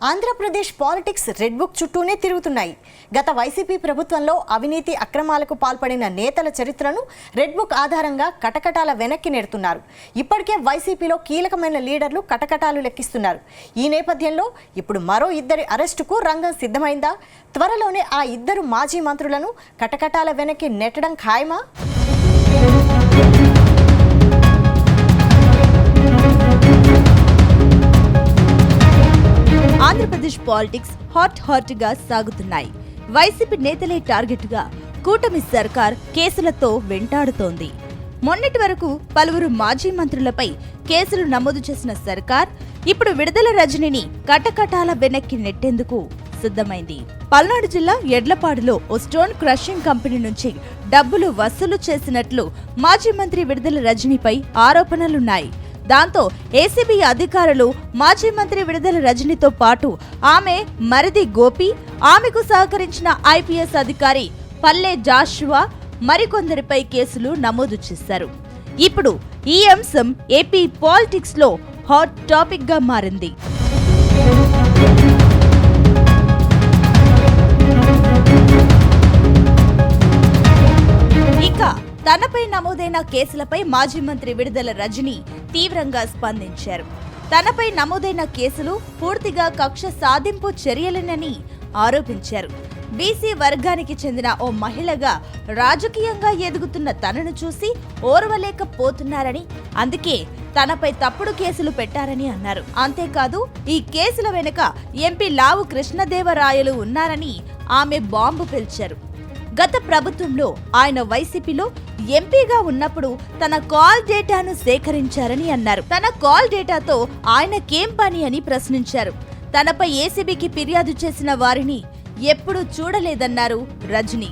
Andhra Pradesh politics red book చుట్టూనే తిరుగుతున్నాయి. గత వైసీపీ ప్రభుత్వంలో అవినీతి అక్రమాలకు పాల్పడిన నేతల చరిత్రను రెడ్ బుక్ ఆధారంగా కటకటాల వెనక్కి నెడుతున్నారు. ఇప్పటికే వైసీపీలో కీలకమైన లీడర్లు కటకటాలు లెక్కిస్తున్నారు. ఈ నేపథ్యంలో ఇప్పుడు మరో ఇద్దరి అరెస్టుకు రంగం సిద్ధమైందా? త్వరలోనే ఆ ఇద్దరు మాజీ మంత్రులను కటకటాల వెనక్కి నెట్టడం ఖాయమా? ఆంధ్రప్రదేశ్ పాలిటిక్స్ హాట్ గా సాగుతున్నాయి. వైసీపీ నేతలే టార్గెట్ గా కూటమి సర్కార్ కేసులతో వెంటాడుతోంది. మొన్నటి వరకు పలువురు మాజీ మంత్రులపై కేసులు నమోదు చేసిన సర్కార్ ఇప్పుడు విడుదల రజనిని కటకటాల వెనక్కి నెట్టేందుకు సిద్ధమైంది. పల్నాడు జిల్లా ఎడ్లపాడులో ఓ స్టోన్ క్రషింగ్ కంపెనీ నుంచి డబ్బులు వసూలు చేసినట్లు మాజీ మంత్రి విడుదల రజనిపై ఆరోపణలున్నాయి. దాంతో ఏసీబీ అధికారులు మాజీ మంత్రి విడుదల రజనితో పాటు ఆమె మరిది గోపి, ఆమెకు సహకరించిన ఐపీఎస్ అధికారి పల్లె జాషువా మరికొందరిపై కేసులు నమోదు చేశారు. ఇప్పుడు ఈ అంశం ఏపీ పాలిటిక్స్ లో హాట్ టాపిక్ గా మారింది. ఇక తనపై నమోదైన కేసులపై మాజీ మంత్రి విడుదల రజని తీవ్రంగా స్పందించారు. తనపై నమోదైన కేసులు పూర్తిగా కక్ష సాధింపు చర్యలేనని ఆరోపించారు. బీసీ వర్గానికి చెందిన ఓ మహిళగా రాజకీయంగా ఎదుగుతున్న తనను చూసి ఓర్వలేకపోతున్నారని, అందుకే తనపై తప్పుడు కేసులు పెట్టారని అన్నారు. అంతేకాదు ఈ కేసుల వెనుక ఎంపీ లావు కృష్ణదేవరాయలు ఉన్నారని ఆమె బాంబు పేల్చారు. గత ప్రభుత్వంలో ఆయన వైసీపీలో ఎంపీగా ఉన్నప్పుడు తన కాల్ డేటాను సేకరించారని అన్నారు. తన కాల్ డేటాతో ఆయనకేం పని అని ప్రశ్నించారు. తనపై ఏసీబీకి ఫిర్యాదు చేసిన వారిని ఎప్పుడూ చూడలేదన్నారు రజని.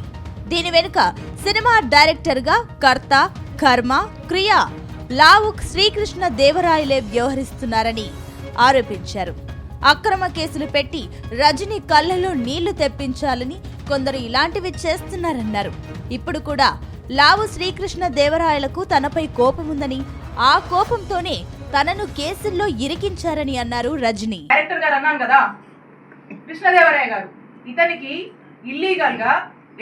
దీని వెనుక సినిమా డైరెక్టర్గా కర్త, కర్మ, క్రియ లావు శ్రీకృష్ణ దేవరాయలే వ్యవహరిస్తున్నారని ఆరోపించారు. అక్రమ కేసులు పెట్టి రజని కళ్ళలో నీళ్లు తెప్పించాలని కొందరు ఇలాంటివి చేస్తున్నారన్నారు. ఇప్పుడు కూడా లావు శ్రీకృష్ణ దేవరాయలకు తనపై కోపముందని, ఆ కోపంతోనే తనను కేసుల్లో ఇరికించారని అన్నారు రజని. డైరెక్టర్ గారు అన్నాను కదా, కృష్ణదేవరాయ గారు ఇతనికి ఇల్లీగల్ గా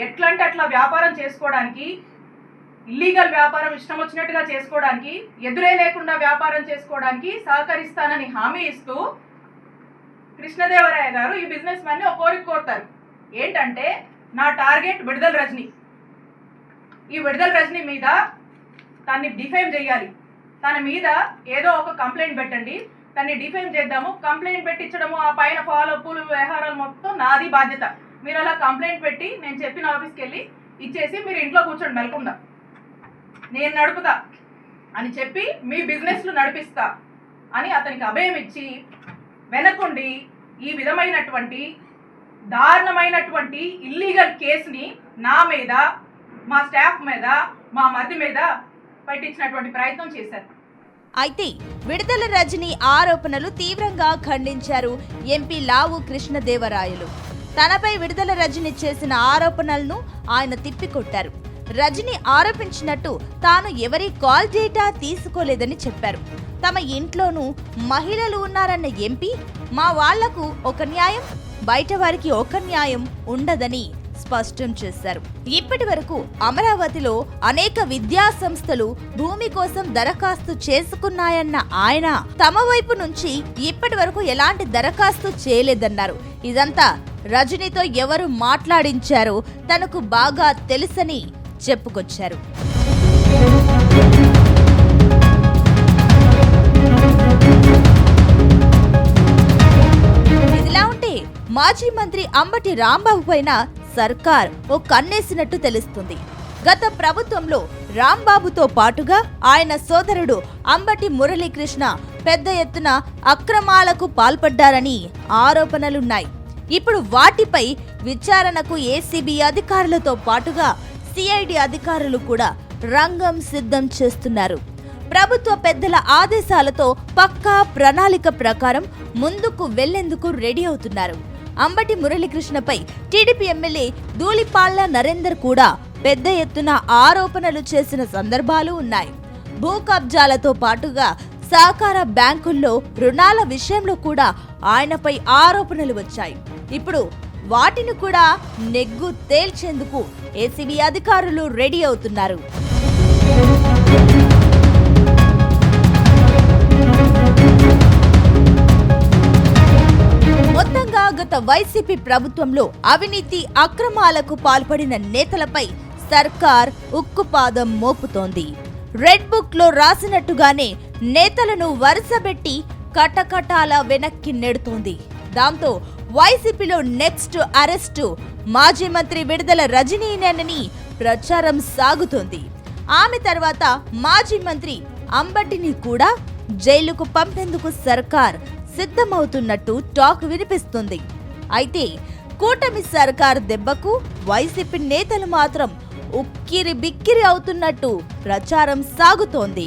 ఎట్లంటే అట్లా వ్యాపారం చేసుకోవడానికి, ఇల్లీగల్ వ్యాపారం ఇష్టం వచ్చినట్టుగా చేసుకోవడానికి, ఎదురే లేకుండా వ్యాపారం చేసుకోవడానికి సహకరిస్తానని హామీ ఇస్తూ కృష్ణదేవరాయ గారు ఈ బిజినెస్ మ్యాన్ ని ఒక కోరిక కోరుతారు. ఏంటంటే, నా టార్గెట్ విడుదల రజని. ఈ విడుదల రజని మీద తన్ని డిఫేమ్ చేయాలి, తన మీద ఏదో ఒక కంప్లైంట్ పెట్టండి, తన్ని డిఫేమ్ చేద్దాము, కంప్లైంట్ పెట్టించడము, ఆ పైన ఫాలోఅప్లు వ్యవహారాలు మొత్తం నాది బాధ్యత. మీరు అలా కంప్లైంట్ పెట్టి నేను చెప్పిన ఆఫీస్కి వెళ్ళి ఇచ్చేసి మీరు ఇంట్లో కూర్చోండి మెలకుండా, నేను నడుపుతా అని చెప్పి మీ బిజినెస్లు నడిపిస్తా అని అతనికి అభయం ఇచ్చి వెనకుండి ఈ విధమైనటువంటి దారుణమైనటువంటి ఇల్లీగల్ కేసుని నా మీద, మా స్టాఫ్ మీద, మా మరిది మీద పెట్టించినటువంటి ప్రయత్నం చేశారు. అయితే విడుదల రజని ఆరోపణలు తీవ్రంగా ఖండించారు ఎంపీ లావు కృష్ణదేవరాయలు. తనపై విడుదల రజని చేసిన ఆరోపణలను ఆయన తిప్పికొట్టారు. రజని ఆరోపించినట్టు తాను ఎవరి కాల్ డేటా తీసుకోలేదని చెప్పారు. తమ ఇంట్లోనూ మహిళలు ఉన్నారన్న ఎంపీ, మా వాళ్లకు ఒక న్యాయం, బయట వారికి ఒక న్యాయం ఉండదని స్పష్టం చేశారు. ఇప్పటి వరకు అమరావతిలో అనేక విద్యా సంస్థలు భూమి కోసం దరఖాస్తు చేసుకున్నాయన్న ఆయన తమ వైపు నుంచి ఇప్పటి వరకు ఎలాంటి దరఖాస్తు చేయలేదన్నారు. ఇదంతా రజనీతో ఎవరు మాట్లాడించారో తనకు బాగా తెలుసని చెప్పుకొచ్చారు. ఇదిలా ఉంటే మాజీ మంత్రి అంబటి రాంబాబు పైన సర్కార్ ఓ కన్నేసినట్టు తెలుస్తుంది. గత ప్రభుత్వంలో రాంబాబుతో పాటుగా ఆయన సోదరుడు అంబటి మురళీకృష్ణ పెద్ద ఎత్తున అక్రమాలకు పాల్పడ్డారని ఆరోపణలున్నాయి. ఇప్పుడు వాటిపై విచారణకు ఏసీబీ అధికారులతో పాటుగా సిఐడి అధికారులు కూడా రంగం సిద్ధం చేస్తున్నారు. ప్రభుత్వ పెద్దల ఆదేశాలతో పక్కా ప్రణాళిక ప్రకారం ముందుకు వెళ్లేందుకు రెడీ అవుతున్నారు. అంబటి మురళీకృష్ణపై టీడీపీ ఎమ్మెల్యే ధూళిపాళ్ల నరేందర్ కూడా పెద్ద ఎత్తున ఆరోపణలు చేసిన సందర్భాలు ఉన్నాయి. భూ కబ్జాలతో పాటుగా సహకార బ్యాంకుల్లో రుణాల విషయంలో కూడా ఆయనపై ఆరోపణలు వచ్చాయి. ఇప్పుడు వాటిని కూడా నెగ్గు తేల్చేందుకు ఏసీబీ అధికారులు రెడీ అవుతున్నారు. మొత్తంగా గత వైసీపీ ప్రభుత్వంలో అవినీతి అక్రమాలకు పాల్పడిన నేతలపై సర్కార్ ఉక్కుపాదం మోపుతోంది. రెడ్ బుక్ లో రాసినట్టుగానే నేతలను వరుసబెట్టి కటకటాల వెనక్కి నెడుతోంది. దాంతో వైసీపీలో నెక్స్ట్ అరెస్టు మాజీ మంత్రి విడుదల రజనీనేనని ప్రచారం సాగుతోంది. ఆమె తర్వాత మాజీ మంత్రి అంబటిని కూడా జైలుకు పంపేందుకు సర్కార్ సిద్ధమవుతున్నట్టు టాక్ వినిపిస్తుంది. అయితే కూటమి సర్కార్ దెబ్బకు వైసీపీ నేతలు మాత్రం ఉక్కిరి బిక్కిరి అవుతున్నట్టు ప్రచారం సాగుతోంది.